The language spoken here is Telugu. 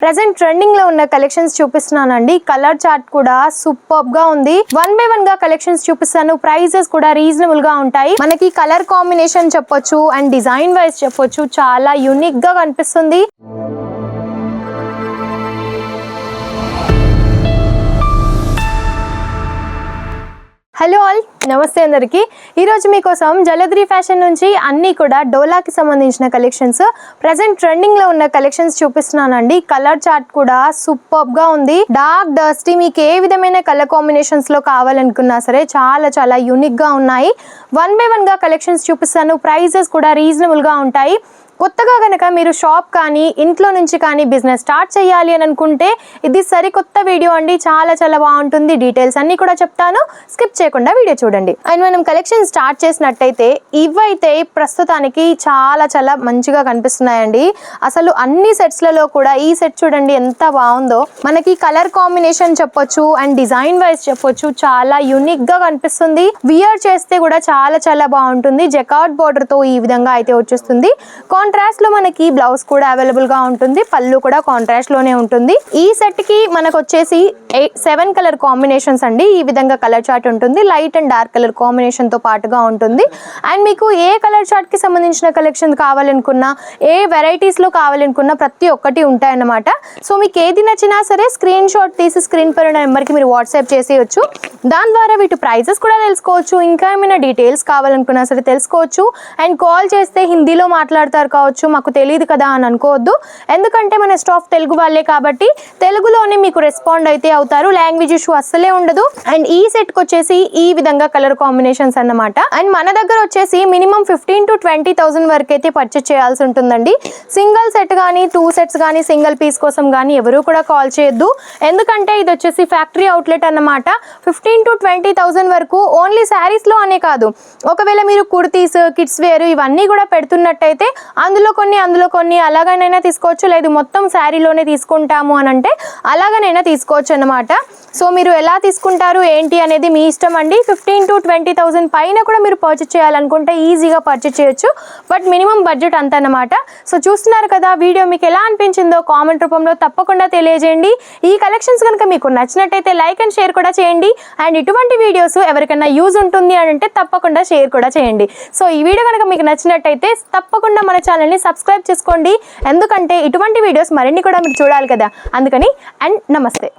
ప్రెజెంట్ ట్రెండింగ్ లో ఉన్న కలెక్షన్స్ చూపిస్తున్నానండి. కలర్ చార్ట్ కూడా సూపర్ గా ఉంది. 1 by 1 గా కలెక్షన్స్ చూపిస్తాను. ప్రైజెస్ కూడా రీజనబుల్ గా ఉంటాయి. మనకి కలర్ కాంబినేషన్ చెప్పొచ్చు అండ్ డిజైన్ వైజ్ చెప్పొచ్చు, చాలా యూనిక్ గా కనిపిస్తుంది. హలో ఆల్, నమస్తే అందరికి. ఈరోజు మీకోసం జలద్రి ఫ్యాషన్ నుంచి అన్నీ కూడా డోలాకి సంబంధించిన కలెక్షన్స్, ప్రజెంట్ ట్రెండింగ్ లో ఉన్న కలెక్షన్స్ చూపిస్తున్నానండి. కలర్ చార్ట్ కూడా సూపర్ గా ఉంది. డార్క్ డస్టీ మీకు ఏ విధమైన కలర్ కాంబినేషన్స్ లో కావాలనుకున్నా సరే చాలా యూనిక్ గా ఉన్నాయి. 1 by 1 గా కలెక్షన్స్ చూపిస్తాను. ప్రైజెస్ కూడా రీజనబుల్ గా ఉంటాయి. కొత్తగా కనుక మీరు షాప్ కానీ ఇంట్లో నుంచి కానీ బిజినెస్ స్టార్ట్ చేయాలి అని అనుకుంటే ఇది సరికొత్త వీడియో అండి. చాలా బాగుంటుంది. డీటెయిల్స్ అన్నీ కూడా చెప్తాను, స్కిప్ చేయకుండా వీడియో చూడండి. అండ్ మనం కలెక్షన్ స్టార్ట్ చేసినట్టయితే ఇవైతే ప్రస్తుతానికి చాలా మంచిగా కనిపిస్తున్నాయండి. అసలు అన్ని సెట్స్లలో కూడా ఈ సెట్ చూడండి ఎంత బాగుందో. మనకి కలర్ కాంబినేషన్ చెప్పొచ్చు అండ్ డిజైన్ వైజ్ చెప్పొచ్చు, చాలా యూనిక్ గా కనిపిస్తుంది. వియర్ చేస్తే కూడా చాలా బాగుంటుంది. జకార్డ్ బోర్డర్ తో ఈ విధంగా అయితే వచ్చేస్తుంది. కాంట్రాస్ట్ లో మనకి బ్లౌజ్ కూడా అవైలబుల్ గా ఉంటుంది. పళ్ళు కూడా కాంట్రాస్ట్ లోనే ఉంటుంది. ఈ సెట్ కి మనకు వచ్చేసి 7 కలర్ కాంబినేషన్స్ అండి. ఈ విధంగా కలర్ చార్ట్ ఉంటుంది. Light and dark colour combination తో పాటుగా ఉంటుంది. అండ్ మీకు ఏ కలర్ చార్ట్ కి సంబంధించిన కలెక్షన్ కావాలనుకున్నా, ఏ వెరైటీస్ లో కావాలనుకున్నా ప్రతి ఒక్కటి ఉంటాయన్నమాట. సో మీకు ఏది నచ్చినా సరే స్క్రీన్ షాట్ తీసి స్క్రీన్ పైన నెంబర్ కి మీరు వాట్సాప్ చేసేయచ్చు. దాని ద్వారా వీటి ప్రైజెస్ కూడా తెలుసుకోవచ్చు. ఇంకా ఏమైనా డీటెయిల్స్ కావాలనుకున్నా సరే తెలుసుకోవచ్చు. అండ్ కాల్ చేస్తే హిందీలో మాట్లాడతారు కావచ్చు, మాకు తెలియదు కదా అని అనుకోవద్దు. ఎందుకంటే మన స్టాఫ్ తెలుగు వాళ్ళే కాబట్టి తెలుగులోనే మీకు రెస్పాండ్ అయితే అవుతారు. లాంగ్వేజ్ ఇష్యూ అస్సలే ఉండదు. అండ్ ఈ సెట్ కి వచ్చేసి ఈ విధంగా కలర్ కాంబినేషన్స్ అన్నమాట. అండ్ మన దగ్గర వచ్చేసి మినిమం 15,000 to 20,000 వరకు అయితే పర్చేస్ చేయాల్సి ఉంటుందండి. సింగిల్ సెట్ కానీ 2 సెట్స్ కానీ సింగిల్ పీస్ కోసం కానీ ఎవరు కూడా కాల్ చేయొద్దు. ఎందుకంటే ఇది వచ్చేసి ఫ్యాక్టరీ అవుట్లెట్ అన్నమాట. 15,000 to 20,000 వరకు ఓన్లీ శారీస్ లో అనే కాదు, ఒకవేళ మీరు కుర్తీస్, కిడ్స్ వేర్ ఇవన్నీ కూడా పెడుతున్నట్టయితే అందులో కొన్ని అలాగనైనా తీసుకోవచ్చు. లేదు మొత్తం శారీలోనే తీసుకుంటాము అని అంటే అలాగనైనా తీసుకోవచ్చు అన్నమాట. సో మీరు ఎలా తీసుకుంటారు ఏంటి అనేది మీ ఇష్టం అండి. 15,000 to 20,000 పైన కూడా మీరు పర్చేస్ చేయాలనుకుంటే ఈజీగా పర్చేస్ చేయొచ్చు. బట్ మినిమం బడ్జెట్ అంత అన్నమాట. సో చూస్తున్నారు కదా, వీడియో మీకు ఎలా అనిపించిందో కామెంట్ రూపంలో తప్పకుండా తెలియజేయండి. ఈ కలెక్షన్స్ కనుక మీకు నచ్చినట్టయితే లైక్ అండ్ షేర్ కూడా చేయండి. అండ్ ఇటువంటి వీడియోస్ ఎవరికైనా యూజ్ ఉంటుంది అని అంటే తప్పకుండా షేర్ కూడా చేయండి. సో ఈ వీడియో కనుక మీకు నచ్చినట్టయితే తప్పకుండా మన ఛానల్ని సబ్స్క్రైబ్ చేసుకోండి. ఎందుకంటే ఇటువంటి వీడియోస్ మరిన్ని కూడా మీరు చూడాలి కదా, అందుకని. అండ్ నమస్తే.